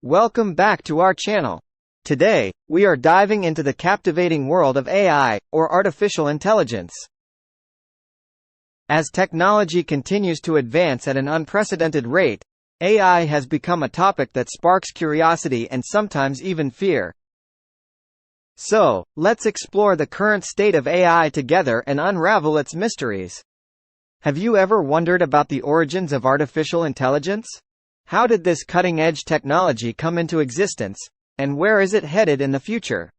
Welcome back to our channel. Today, we are diving into the captivating world of AI, or artificial intelligence. As technology continues to advance at an unprecedented rate, AI has become a topic that sparks curiosity and sometimes even fear. So, let's explore the current state of AI together and unravel its mysteries. Have you ever wondered about the origins of artificial intelligence? How did this cutting-edge technology come into existence, and where is it headed in the future?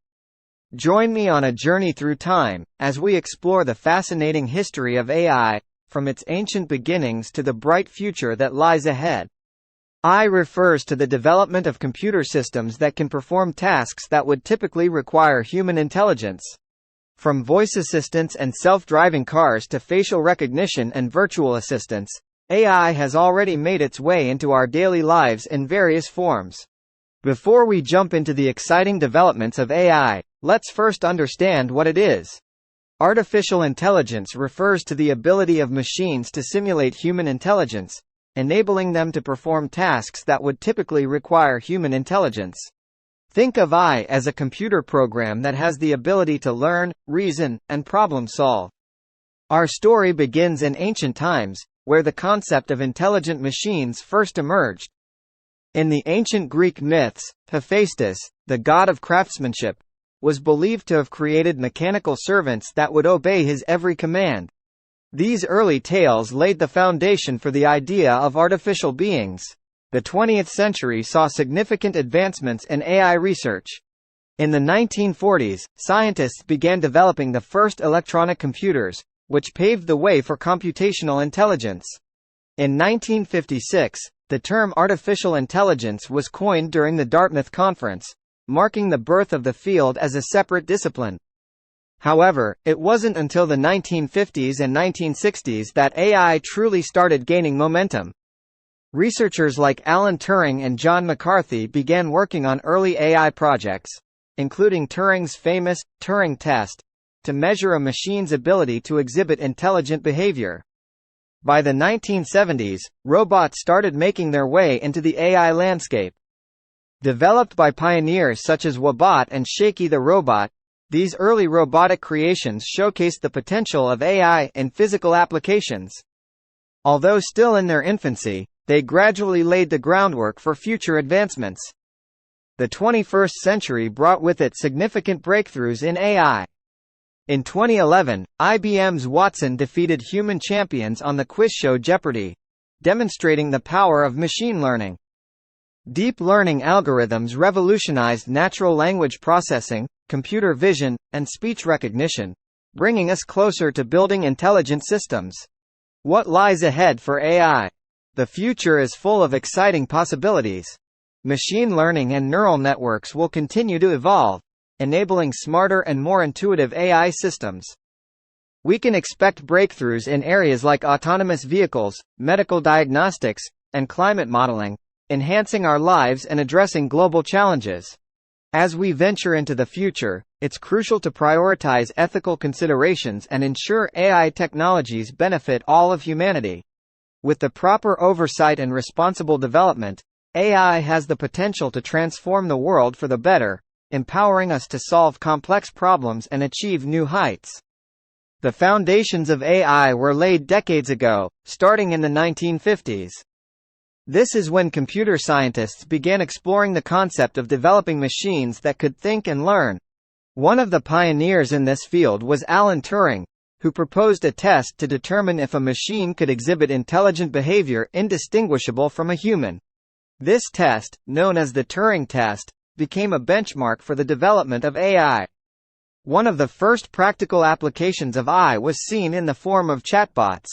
Join me on a journey through time, as we explore the fascinating history of AI, from its ancient beginnings to the bright future that lies ahead. AI refers to the development of computer systems that can perform tasks that would typically require human intelligence. From voice assistants and self-driving cars to facial recognition and virtual assistants, AI has already made its way into our daily lives in various forms. Before we jump into the exciting developments of AI, let's first understand what it is. Artificial intelligence refers to the ability of machines to simulate human intelligence, enabling them to perform tasks that would typically require human intelligence. Think of AI as a computer program that has the ability to learn, reason, and problem solve. Our story begins in ancient times, where the concept of intelligent machines first emerged. In the ancient Greek myths, Hephaestus, the god of craftsmanship, was believed to have created mechanical servants that would obey his every command. These early tales laid the foundation for the idea of artificial beings. The 20th century saw significant advancements in AI research. In the 1940s, scientists began developing the first electronic computers, which paved the way for computational intelligence. In 1956, the term artificial intelligence was coined during the Dartmouth Conference, marking the birth of the field as a separate discipline. However, it wasn't until the 1950s and 1960s that AI truly started gaining momentum. Researchers like Alan Turing and John McCarthy began working on early AI projects, including Turing's famous Turing test, to measure a machine's ability to exhibit intelligent behavior. By the 1970s, robots started making their way into the AI landscape. Developed by pioneers such as Wabot and Shaky the Robot, these early robotic creations showcased the potential of AI in physical applications. Although still in their infancy, they gradually laid the groundwork for future advancements. The 21st century brought with it significant breakthroughs in AI. In 2011, IBM's Watson defeated human champions on the quiz show Jeopardy!, demonstrating the power of machine learning. Deep learning algorithms revolutionized natural language processing, computer vision, and speech recognition, bringing us closer to building intelligent systems. What lies ahead for AI? The future is full of exciting possibilities. Machine learning and neural networks will continue to evolve, enabling smarter and more intuitive AI systems. We can expect breakthroughs in areas like autonomous vehicles, medical diagnostics, and climate modeling, enhancing our lives and addressing global challenges. As we venture into the future, it's crucial to prioritize ethical considerations and ensure AI technologies benefit all of humanity. With the proper oversight and responsible development, AI has the potential to transform the world for the better, empowering us to solve complex problems and achieve new heights. The foundations of AI were laid decades ago, starting in the 1950s. This is when computer scientists began exploring the concept of developing machines that could think and learn. One of the pioneers in this field was Alan Turing, who proposed a test to determine if a machine could exhibit intelligent behavior indistinguishable from a human. This test, known as the Turing test, became a benchmark for the development of AI. One of the first practical applications of AI was seen in the form of chatbots.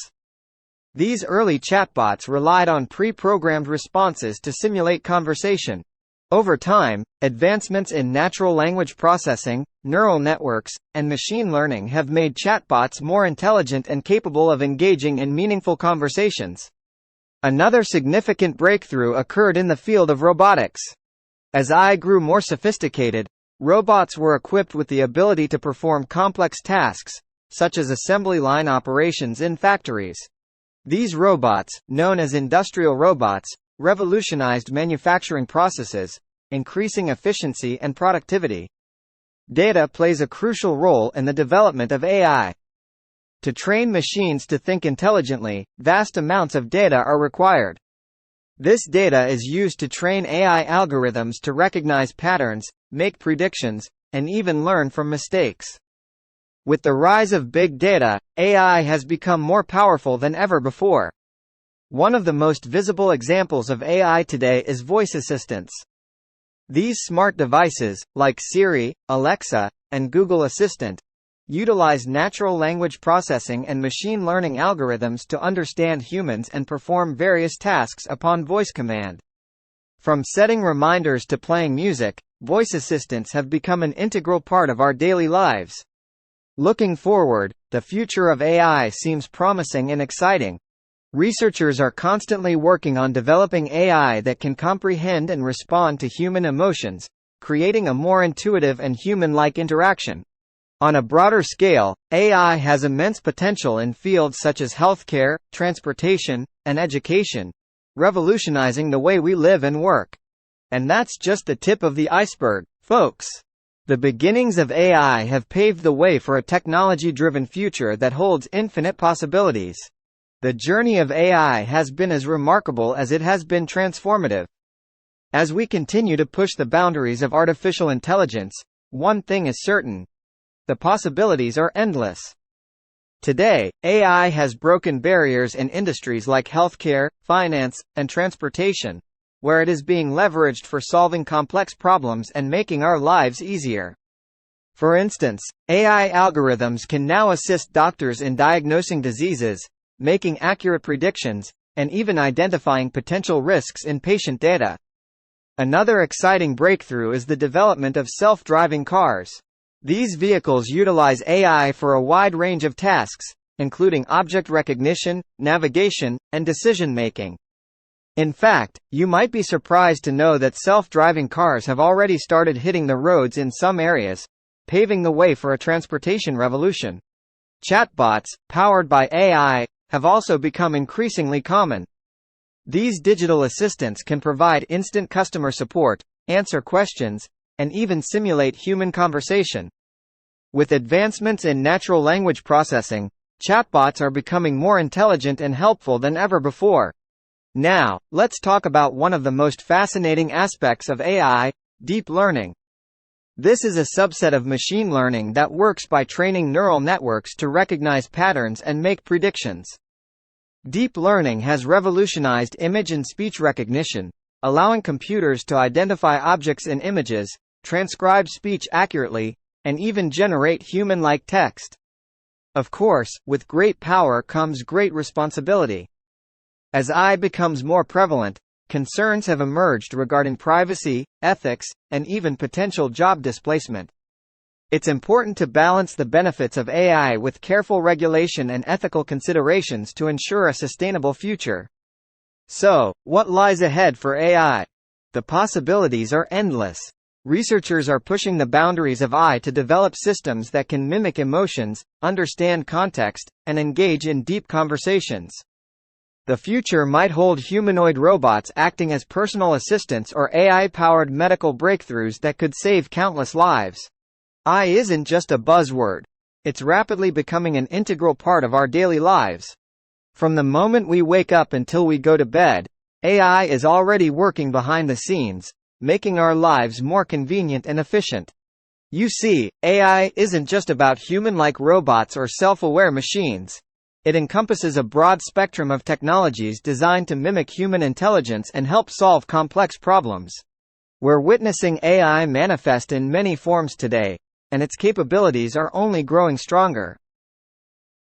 These early chatbots relied on pre-programmed responses to simulate conversation. Over time, advancements in natural language processing, neural networks, and machine learning have made chatbots more intelligent and capable of engaging in meaningful conversations. Another significant breakthrough occurred in the field of robotics. As AI grew more sophisticated, robots were equipped with the ability to perform complex tasks, such as assembly line operations in factories. These robots, known as industrial robots, revolutionized manufacturing processes, increasing efficiency and productivity. Data plays a crucial role in the development of AI. To train machines to think intelligently, vast amounts of data are required. This data is used to train AI algorithms to recognize patterns, make predictions, and even learn from mistakes. With the rise of big data, AI has become more powerful than ever before. One of the most visible examples of AI today is voice assistants. These smart devices, like Siri, Alexa, and Google Assistant, utilize natural language processing and machine learning algorithms to understand humans and perform various tasks upon voice command. From setting reminders to playing music, voice assistants have become an integral part of our daily lives. Looking forward, the future of AI seems promising and exciting. Researchers are constantly working on developing AI that can comprehend and respond to human emotions, creating a more intuitive and human-like interaction. On a broader scale, AI has immense potential in fields such as healthcare, transportation, and education, revolutionizing the way we live and work. And that's just the tip of the iceberg, folks. The beginnings of AI have paved the way for a technology-driven future that holds infinite possibilities. The journey of AI has been as remarkable as it has been transformative. As we continue to push the boundaries of artificial intelligence, one thing is certain: the possibilities are endless. Today, AI has broken barriers in industries like healthcare, finance, and transportation, where it is being leveraged for solving complex problems and making our lives easier. For instance, AI algorithms can now assist doctors in diagnosing diseases, making accurate predictions, and even identifying potential risks in patient data. Another exciting breakthrough is the development of self-driving cars. These vehicles utilize AI for a wide range of tasks, including object recognition, navigation, and decision-making. In fact, you might be surprised to know that self-driving cars have already started hitting the roads in some areas, paving the way for a transportation revolution. Chatbots, powered by AI, have also become increasingly common. These digital assistants can provide instant customer support, answer questions, and even simulate human conversation. With advancements in natural language processing, chatbots are becoming more intelligent and helpful than ever before. Now, let's talk about one of the most fascinating aspects of AI: deep learning. This is a subset of machine learning that works by training neural networks to recognize patterns and make predictions. Deep learning has revolutionized image and speech recognition, allowing computers to identify objects in images, transcribe speech accurately, and even generate human-like text. Of course, with great power comes great responsibility. As AI becomes more prevalent, concerns have emerged regarding privacy, ethics, and even potential job displacement. It's important to balance the benefits of AI with careful regulation and ethical considerations to ensure a sustainable future. So, what lies ahead for AI? The possibilities are endless. Researchers are pushing the boundaries of AI to develop systems that can mimic emotions, understand context, and engage in deep conversations. The future might hold humanoid robots acting as personal assistants or AI-powered medical breakthroughs that could save countless lives. AI isn't just a buzzword. It's rapidly becoming an integral part of our daily lives. From the moment we wake up until we go to bed, AI is already working behind the scenes, making our lives more convenient and efficient. You see, AI isn't just about human-like robots or self-aware machines. It encompasses a broad spectrum of technologies designed to mimic human intelligence and help solve complex problems. We're witnessing AI manifest in many forms today, and its capabilities are only growing stronger.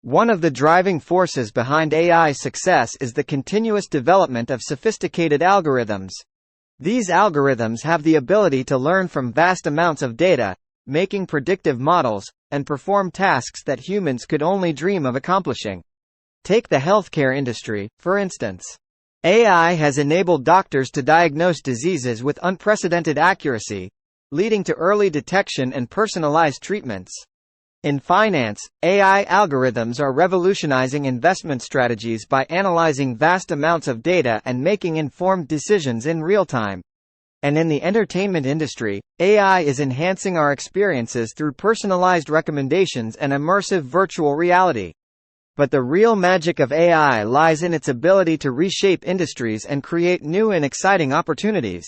One of the driving forces behind AI's success is the continuous development of sophisticated algorithms. These algorithms have the ability to learn from vast amounts of data, making predictive models, and perform tasks that humans could only dream of accomplishing. Take the healthcare industry, for instance. AI has enabled doctors to diagnose diseases with unprecedented accuracy, leading to early detection and personalized treatments. In finance, AI algorithms are revolutionizing investment strategies by analyzing vast amounts of data and making informed decisions in real time. And in the entertainment industry, AI is enhancing our experiences through personalized recommendations and immersive virtual reality. But the real magic of AI lies in its ability to reshape industries and create new and exciting opportunities.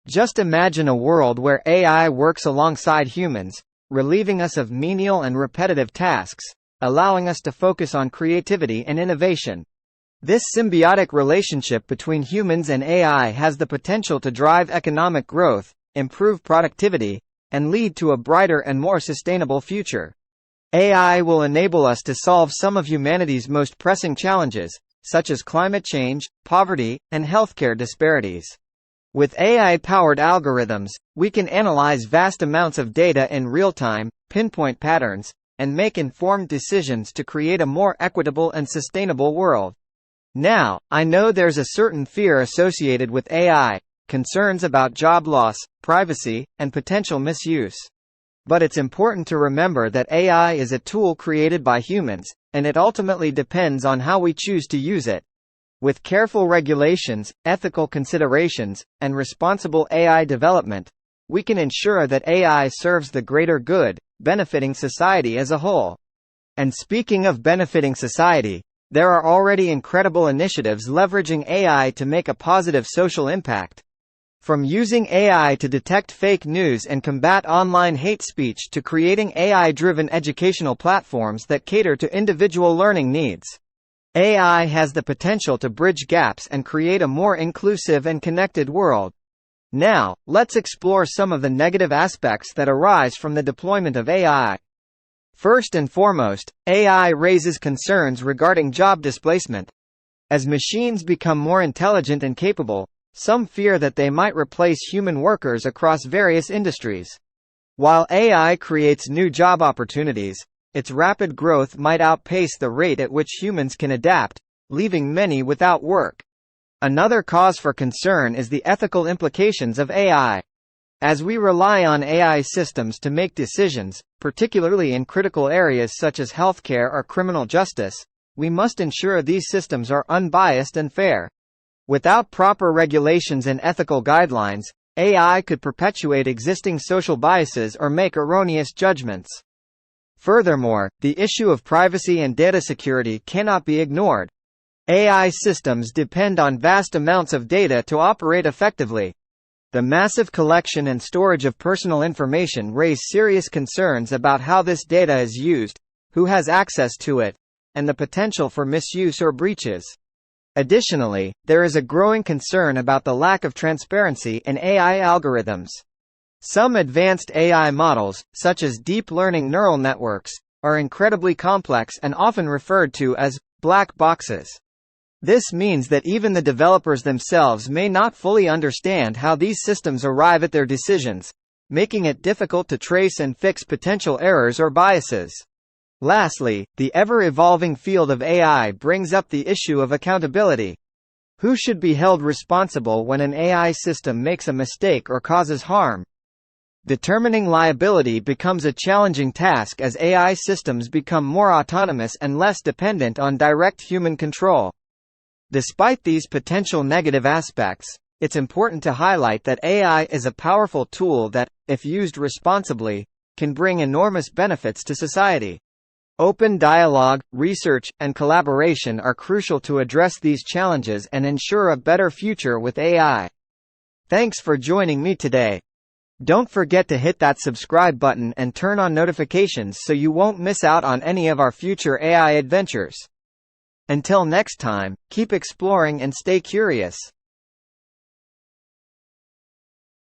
Just imagine a world where AI works alongside humans, relieving us of menial and repetitive tasks, allowing us to focus on creativity and innovation. This symbiotic relationship between humans and AI has the potential to drive economic growth, improve productivity, and lead to a brighter and more sustainable future. AI will enable us to solve some of humanity's most pressing challenges, such as climate change, poverty, and healthcare disparities. With AI-powered algorithms, we can analyze vast amounts of data in real time, pinpoint patterns, and make informed decisions to create a more equitable and sustainable world. Now, I know there's a certain fear associated with AI, concerns about job loss, privacy, and potential misuse. But it's important to remember that AI is a tool created by humans, and it ultimately depends on how we choose to use it. With careful regulations, ethical considerations, and responsible AI development, we can ensure that AI serves the greater good, benefiting society as a whole. And speaking of benefiting society, there are already incredible initiatives leveraging AI to make a positive social impact. From using AI to detect fake news and combat online hate speech to creating AI-driven educational platforms that cater to individual learning needs. AI has the potential to bridge gaps and create a more inclusive and connected world. Now, let's explore some of the negative aspects that arise from the deployment of AI. First and foremost, AI raises concerns regarding job displacement. As machines become more intelligent and capable, some fear that they might replace human workers across various industries. While AI creates new job opportunities, its rapid growth might outpace the rate at which humans can adapt, leaving many without work. Another cause for concern is the ethical implications of AI. As we rely on AI systems to make decisions, particularly in critical areas such as healthcare or criminal justice, we must ensure these systems are unbiased and fair. Without proper regulations and ethical guidelines, AI could perpetuate existing social biases or make erroneous judgments. Furthermore, the issue of privacy and data security cannot be ignored. AI systems depend on vast amounts of data to operate effectively. The massive collection and storage of personal information raise serious concerns about how this data is used, who has access to it, and the potential for misuse or breaches. Additionally, there is a growing concern about the lack of transparency in AI algorithms. Some advanced AI models, such as deep learning neural networks, are incredibly complex and often referred to as black boxes. This means that even the developers themselves may not fully understand how these systems arrive at their decisions, making it difficult to trace and fix potential errors or biases. Lastly, the ever-evolving field of AI brings up the issue of accountability. Who should be held responsible when an AI system makes a mistake or causes harm? Determining liability becomes a challenging task as AI systems become more autonomous and less dependent on direct human control. Despite these potential negative aspects, it's important to highlight that AI is a powerful tool that, if used responsibly, can bring enormous benefits to society. Open dialogue, research, and collaboration are crucial to address these challenges and ensure a better future with AI. Thanks for joining me today. Don't forget to hit that subscribe button and turn on notifications so you won't miss out on any of our future AI adventures. Until next time, keep exploring and stay curious.